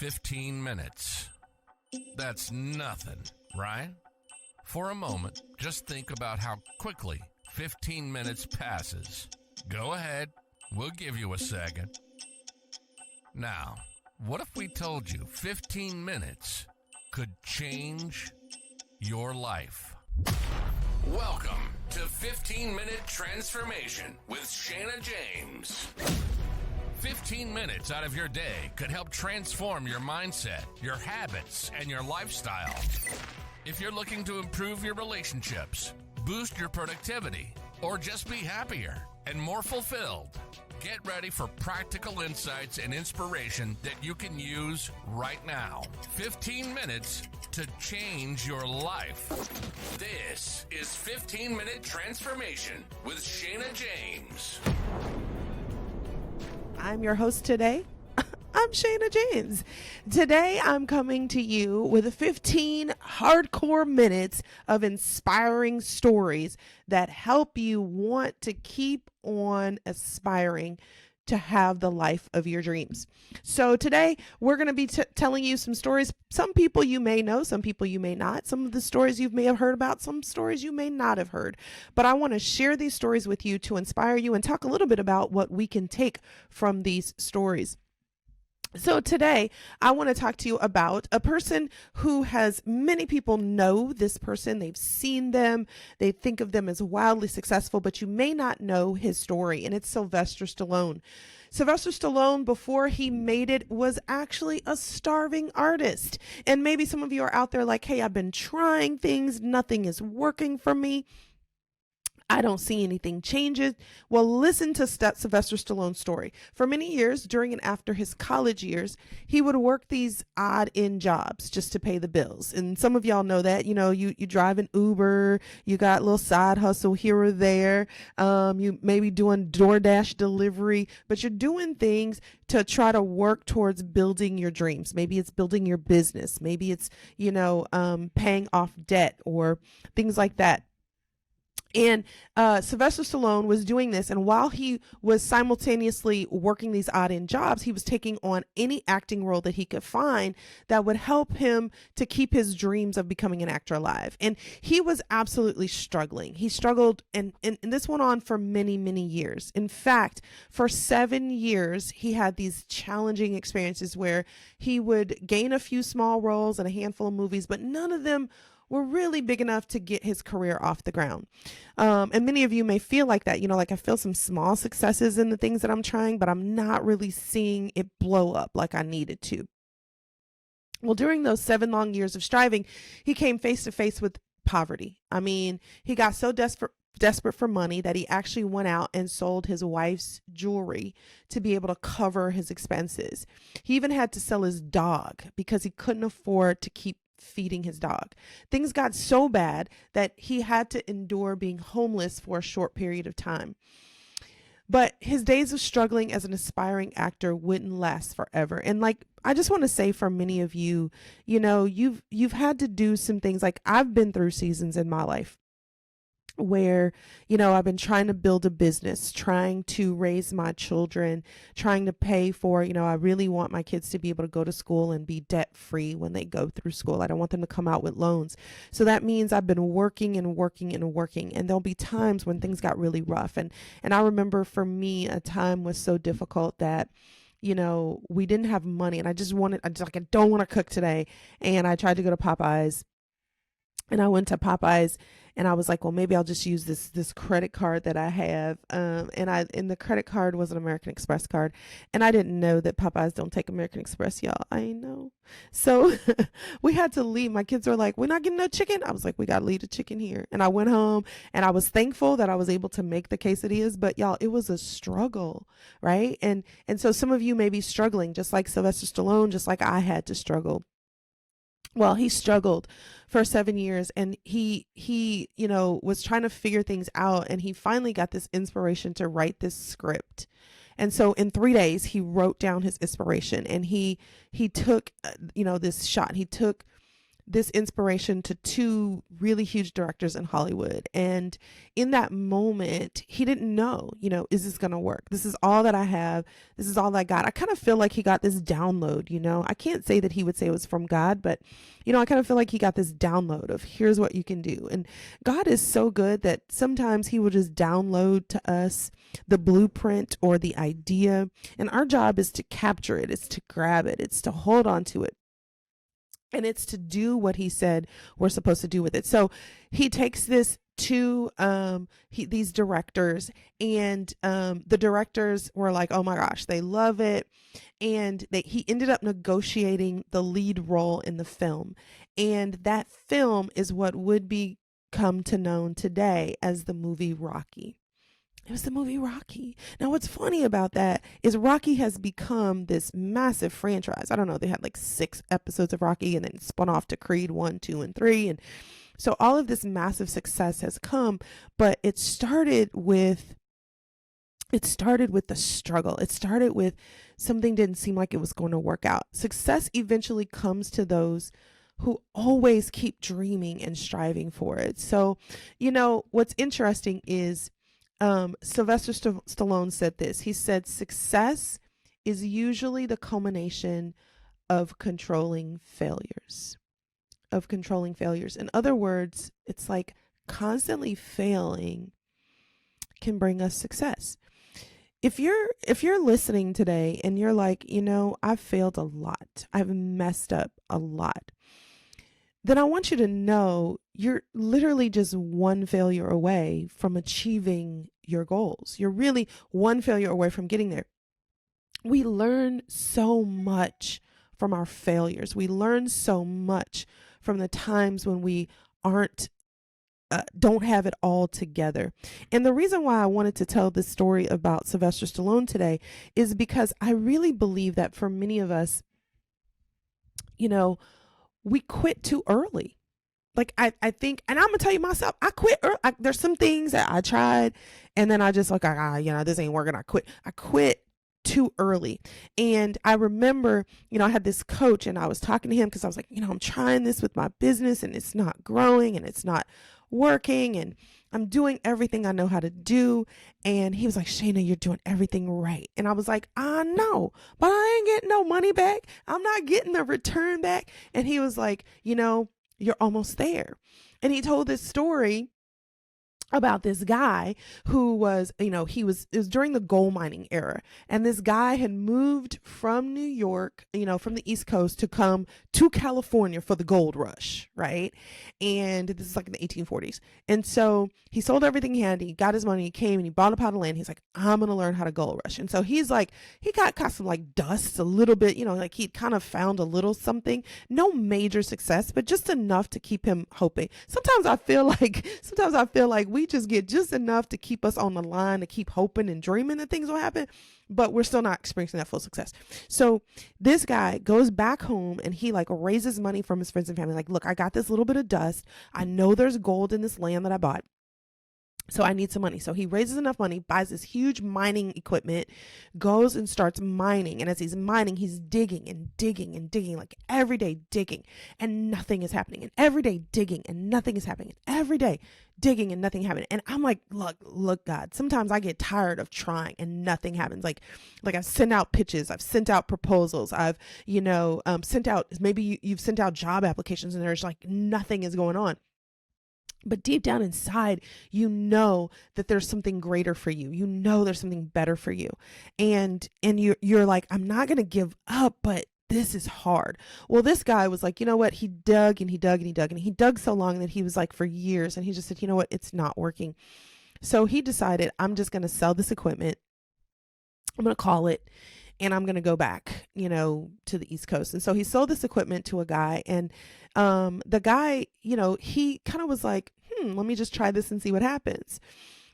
15 minutes. That's nothing, right? For a moment, just think about how quickly 15 minutes passes. Go ahead, we'll give you a second. Now, what if we told you 15 minutes could change your life? Welcome to 15-Minute Transformation with Shana James. 15 minutes out of your day could help transform your mindset, your habits, and your lifestyle. If you're looking to improve your relationships, boost your productivity, or just be happier and more fulfilled, get ready for practical insights and inspiration that you can use right now. 15 minutes to change your life. This is 15-Minute Transformation with Shana James. I'm your host today. I'm Shana James. Today I'm coming to you with 15 hardcore minutes of inspiring stories that help you want to keep on aspiring to have the life of your dreams. So today we're going to be telling you some stories. Some people you may know, some people you may not. Some of the stories you may have heard about, some stories you may not have heard. But I want to share these stories with you to inspire you and talk a little bit about what we can take from these stories. So today I want to talk to you about a person who has many people know this person. They've seen them. They think of them as wildly successful, but you may not know his story. And it's Sylvester Stallone. Sylvester Stallone, before he made it, was actually a starving artist. And maybe some of you are out there like, hey, I've been trying things. Nothing is working for me. I don't see anything changes. Well, listen to Sylvester Stallone's story. For many years, during and after his college years, he would work these odd-end jobs just to pay the bills. And some of y'all know that, you drive an Uber, you got a little side hustle here or there. You may be doing DoorDash delivery, but you're doing things to try to work towards building your dreams. Maybe it's building your business. Maybe it's, paying off debt or things like that. And Sylvester Stallone was doing this, and while he was simultaneously working these odd-end jobs, he was taking on any acting role that he could find that would help him to keep his dreams of becoming an actor alive. And he was absolutely struggling. He struggled, and this went on for many, many years. In fact, for 7 years, he had these challenging experiences where he would gain a few small roles and a handful of movies, but none of them were really big enough to get his career off the ground. And many of you may feel like that, like I feel some small successes in the things that I'm trying, but I'm not really seeing it blow up like I needed to. Well, during those 7 long years of striving, he came face to face with poverty. I mean, he got so desperate for money that he actually went out and sold his wife's jewelry to be able to cover his expenses. He even had to sell his dog because he couldn't afford to keep feeding his dog. Things got so bad that he had to endure being homeless for a short period of time. But his days of struggling as an aspiring actor wouldn't last forever. And I just want to say for many of you, you've had to do some things. Like I've been through seasons in my life where, I've been trying to build a business, trying to raise my children, trying to pay for, I really want my kids to be able to go to school and be debt free when they go through school. I don't want them to come out with loans. So that means I've been working and working and working. And there'll be times when things got really rough. And I remember for me, a time was so difficult that we didn't have money, and I don't want to cook today. And I tried to go to Popeyes, and I went to Popeyes, and I was like, well, maybe I'll just use this credit card that I have. And the credit card was an American Express card. And I didn't know that Popeyes don't take American Express, y'all. I know. So we had to leave. My kids were like, we're not getting no chicken. I was like, we got to leave the chicken here. And I went home, and I was thankful that I was able to make the quesadillas. But y'all, it was a struggle, right? And so some of you may be struggling, just like Sylvester Stallone, just like I had to struggle. Well, he struggled for 7 years, and he was trying to figure things out, and he finally got this inspiration to write this script. And so in 3 days, he wrote down his inspiration, and he took, this shot. He took this inspiration to two really huge directors in Hollywood. And in that moment, he didn't know, is this going to work? This is all that I have. This is all I got. I kind of feel like he got this download, I can't say that he would say it was from God, but, I kind of feel like he got this download of here's what you can do. And God is so good that sometimes he will just download to us the blueprint or the idea. And our job is to capture it. It's to grab it. It's to hold on to it. And it's to do what he said we're supposed to do with it. So he takes this to these directors, and the directors were like, oh my gosh, they love it. And he ended up negotiating the lead role in the film. And that film is what would become to known today as the movie Rocky. It was the movie Rocky. Now, what's funny about that is Rocky has become this massive franchise. I don't know. They had like 6 episodes of Rocky and then spun off to Creed 1, 2, and 3. And so all of this massive success has come, but it started with the struggle. It started with something didn't seem like it was going to work out. Success eventually comes to those who always keep dreaming and striving for it. So, what's interesting is Sylvester Stallone said this. He said, success is usually the culmination of controlling failures. In other words, it's like constantly failing can bring us success. If you're listening today and you're like, I've failed a lot, I've messed up a lot, then I want you to know you're literally just one failure away from achieving your goals. You're really one failure away from getting there. We learn so much from our failures. We learn so much from the times when we don't have it all together. And the reason why I wanted to tell this story about Sylvester Stallone today is because I really believe that for many of us, we quit too early. Like I think, and I'm gonna tell you myself, I quit early. There's some things that I tried and then I just like, this ain't working. I quit too early. And I remember, I had this coach and I was talking to him because I was like, I'm trying this with my business and it's not growing and it's not working and I'm doing everything I know how to do. And he was like, Shayna, you're doing everything right. And I was like, I know, but I ain't getting no money back. I'm not getting the return back. And he was like, you're almost there. And he told this story about this guy who was, it was during the gold mining era. And this guy had moved from New York, from the East Coast to come to California for the gold rush, right? And this is like in the 1840s. And so he sold everything he had. He got his money. He came and he bought a plot of land. He's like, I'm going to learn how to gold rush. And so he's like, he got some like dust a little bit, like he'd kind of found a little something, no major success, but just enough to keep him hoping. Sometimes I feel like we just get just enough to keep us on the line, to keep hoping and dreaming that things will happen, but we're still not experiencing that full success. So this guy goes back home and he like raises money from his friends and family. Like, look, I got this little bit of dust. I know there's gold in this land that I bought. So I need some money. So he raises enough money, buys this huge mining equipment, goes and starts mining. And as he's mining, he's digging and digging and digging, like every day digging and nothing is happening. And every day digging and nothing is happening. And every day digging and nothing happening. And I'm like, look, God, sometimes I get tired of trying and nothing happens. Like I've sent out pitches, I've sent out proposals, I've, sent out, maybe you've sent out job applications and there's like nothing is going on. But deep down inside, that there's something greater for you. There's something better for you. And you're like, I'm not going to give up, but this is hard. Well, this guy was like, you know what? He dug and he dug and he dug and he dug so long that he was like for years. And he just said, you know what? It's not working. So he decided, I'm just going to sell this equipment. I'm going to call it. And I'm going to go back, to the East Coast. And so he sold this equipment to a guy. And the guy, he kind of was like, let me just try this and see what happens.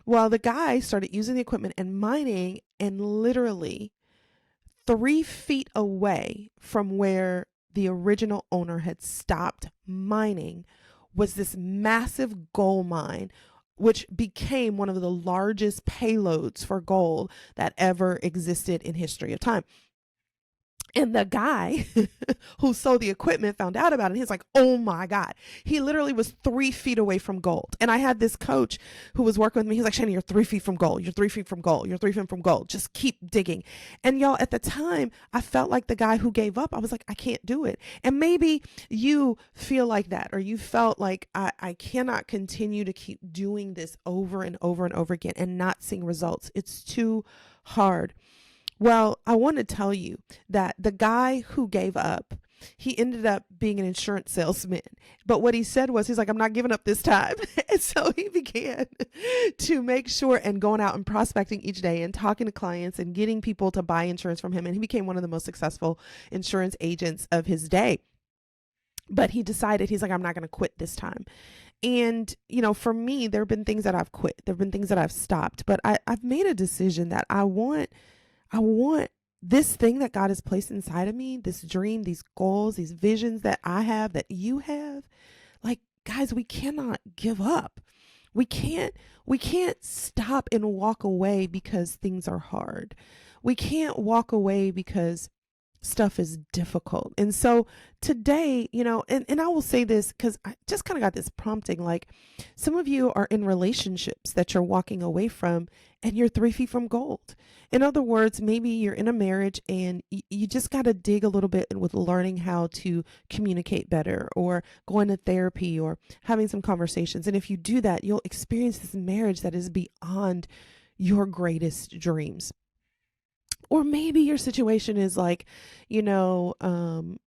Well, the guy started using the equipment and mining, and literally 3 feet away from where the original owner had stopped mining was this massive gold mine, which became one of the largest payloads for gold that ever existed in history of time. And the guy who sold the equipment found out about it. He's like, oh my God. He literally was 3 feet away from gold. And I had this coach who was working with me. He's like, Shana, you're 3 feet from gold. You're 3 feet from gold. You're 3 feet from gold. Just keep digging. And y'all, at the time, I felt like the guy who gave up. I was like, I can't do it. And maybe you feel like that, or you felt like I cannot continue to keep doing this over and over and over again and not seeing results. It's too hard. Well, I want to tell you that the guy who gave up, he ended up being an insurance salesman. But what he said was, he's like, I'm not giving up this time. And so he began to make sure and going out and prospecting each day and talking to clients and getting people to buy insurance from him. And he became one of the most successful insurance agents of his day. But he decided, he's like, I'm not going to quit this time. And, you know, for me, there have been things that I've quit. There have been things that I've stopped. But I've made a decision that I want this thing that God has placed inside of me, this dream, these goals, these visions that I have, that you have. Like, guys, we cannot give up. We can't stop and walk away because things are hard. We can't walk away because stuff is difficult. And so today, you know, and I will say this because I just kind of got this prompting, like some of you are in relationships that you're walking away from and you're 3 feet from gold. In other words, maybe you're in a marriage and you just got to dig a little bit with learning how to communicate better, or going to therapy, or having some conversations. And if you do that, you'll experience this marriage that is beyond your greatest dreams. Or maybe your situation is like, you know,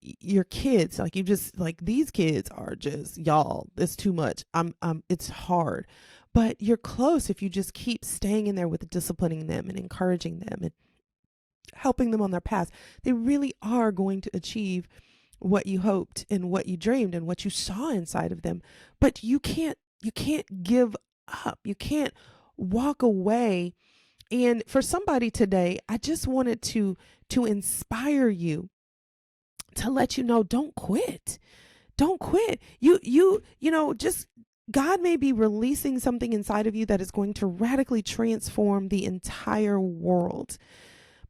your kids, like you just like, these kids are just, y'all, it's too much. It's hard, but you're close if you just keep staying in there with disciplining them and encouraging them and helping them on their path. They really are going to achieve what you hoped and what you dreamed and what you saw inside of them. But you can't give up. You can't walk away. And for somebody today, I just wanted to inspire you, to let you know, don't quit. Don't quit. You know, just God may be releasing something inside of you that is going to radically transform the entire world,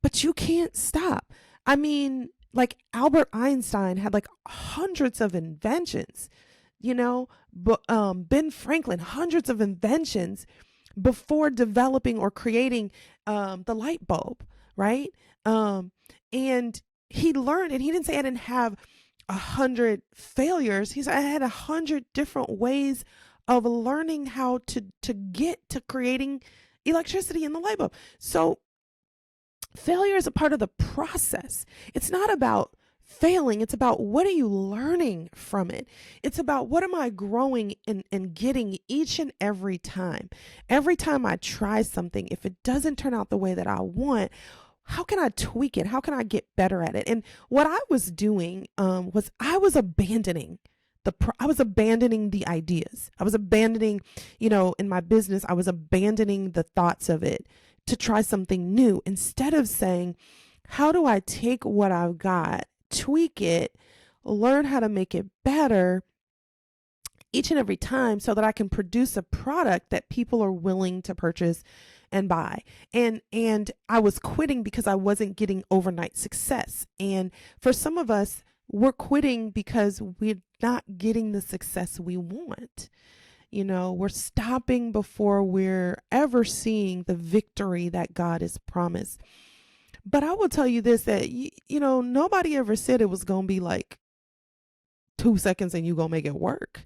but you can't stop. I mean, like Albert Einstein had like hundreds of inventions, you know, but Ben Franklin, hundreds of inventions before developing or creating the light bulb, right? And he learned, and he didn't say I didn't have 100 failures. He said I had 100 different ways of learning how to get to creating electricity in the light bulb. So failure is a part of the process. It's not about failing. It's about, what are you learning from it? It's about, what am I growing and getting each and every time? Every time I try something, if it doesn't turn out the way that I want, how can I tweak it? How can I get better at it? And what I was doing was I was abandoning the ideas. I was abandoning, you know, in my business, I was abandoning the thoughts of it to try something new, instead of saying, how do I take what I've got, tweak it, learn how to make it better each and every time, so that I can produce a product that people are willing to purchase and buy. And I was quitting because I wasn't getting overnight success. And for some of us, we're quitting because we're not getting the success we want. You know, we're stopping before we're ever seeing the victory that God has promised. But I will tell you this, that, you know, nobody ever said it was going to be like 2 seconds and you're going to make it work.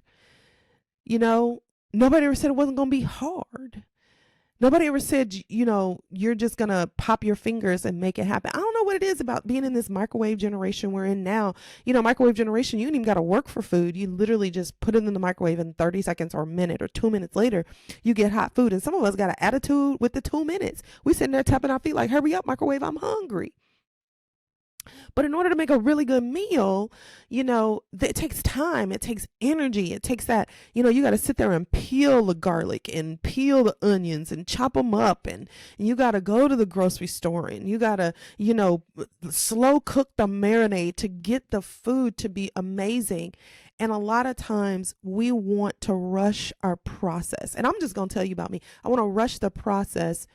You know, nobody ever said it wasn't going to be hard. Nobody ever said, you know, you're just going to pop your fingers and make it happen. I don't know what it is about being in this microwave generation we're in now. You know, microwave generation, you ain't even got to work for food. You literally just put it in the microwave in 30 seconds or a minute or 2 minutes later, you get hot food. And some of us got an attitude with the 2 minutes. We sitting there tapping our feet like, hurry up, microwave, I'm hungry. But in order to make a really good meal, you know, it takes time, it takes energy, it takes that, you know, you got to sit there and peel the garlic and peel the onions and chop them up. And you got to go to the grocery store and you got to, you know, slow cook the marinade to get the food to be amazing. And a lot of times we want to rush our process. And I'm just going to tell you about me. I want to rush the process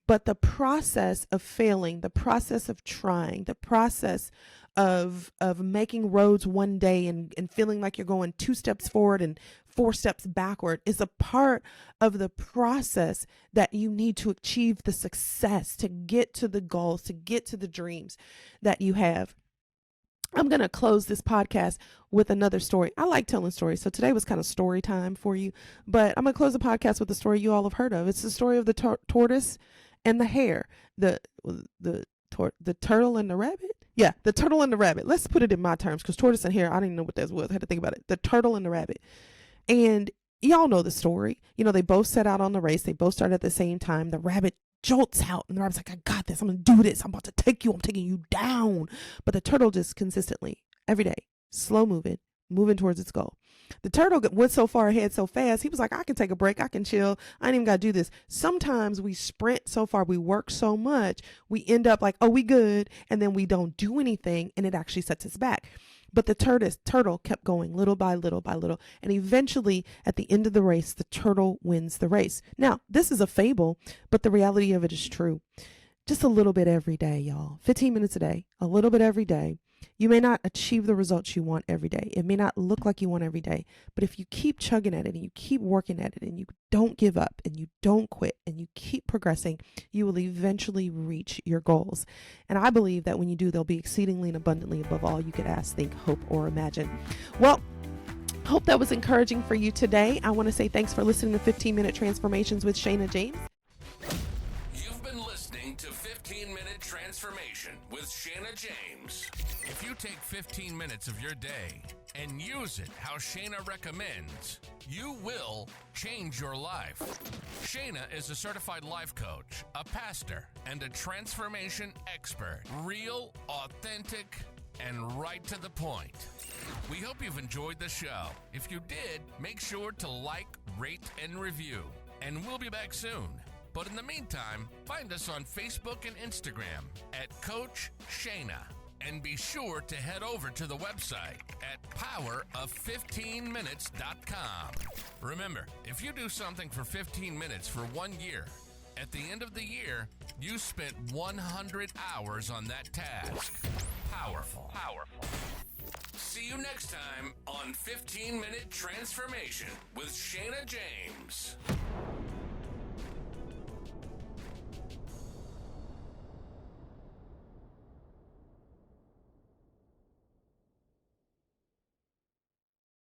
But the process of failing, the process of trying, the process of making roads one day and feeling like you're going 2 steps forward and 4 steps backward is a part of the process that you need to achieve the success, to get to the goals, to get to the dreams that you have. I'm going to close this podcast with another story. I like telling stories, so today was kind of story time for you, but I'm going to close the podcast with a story you all have heard of. It's the story of the tortoise and the hare, the turtle and the rabbit. Yeah, the turtle and the rabbit. Let's put it in my terms, because tortoise and hare, I didn't know what that was. I had to think about it. The turtle and the rabbit. And y'all know the story. You know, they both set out on the race. They both started at the same time. The rabbit jolts out, and the rabbit's like, I got this. I'm going to do this. I'm about to take you. I'm taking you down. But the turtle just consistently, every day, slow moving towards its goal. The turtle went so far ahead so fast, he was like, I can take a break. I can chill. I ain't even got to do this. Sometimes we sprint so far, we work so much, we end up like, oh, we good. And then we don't do anything, and it actually sets us back. But the turtle kept going little by little by little. And eventually, at the end of the race, the turtle wins the race. Now, this is a fable, but the reality of it is true. Just a little bit every day, y'all. 15 minutes a day, a little bit every day. You may not achieve the results you want every day. It may not look like you want every day, but if you keep chugging at it and you keep working at it and you don't give up and you don't quit and you keep progressing, you will eventually reach your goals. And I believe that when you do, they'll be exceedingly and abundantly above all you could ask, think, hope, or imagine. Well, hope that was encouraging for you today. I want to say thanks for listening to 15-Minute Transformations with Shana James. You've been listening to 15-Minute Transformation with Shana James. If you take 15 minutes of your day and use it how Shana recommends, you will change your life. Shana is a certified life coach, a pastor, and a transformation expert. Real, authentic, and right to the point. We hope you've enjoyed the show. If you did, make sure to like, rate, and review. And we'll be back soon. But in the meantime, find us on Facebook and Instagram at Coach Shana. And be sure to head over to the website at powerof15minutes.com. Remember, if you do something for 15 minutes for 1 year, at the end of the year, you spent 100 hours on that task. Powerful. See you next time on 15-Minute Transformation with Shana James.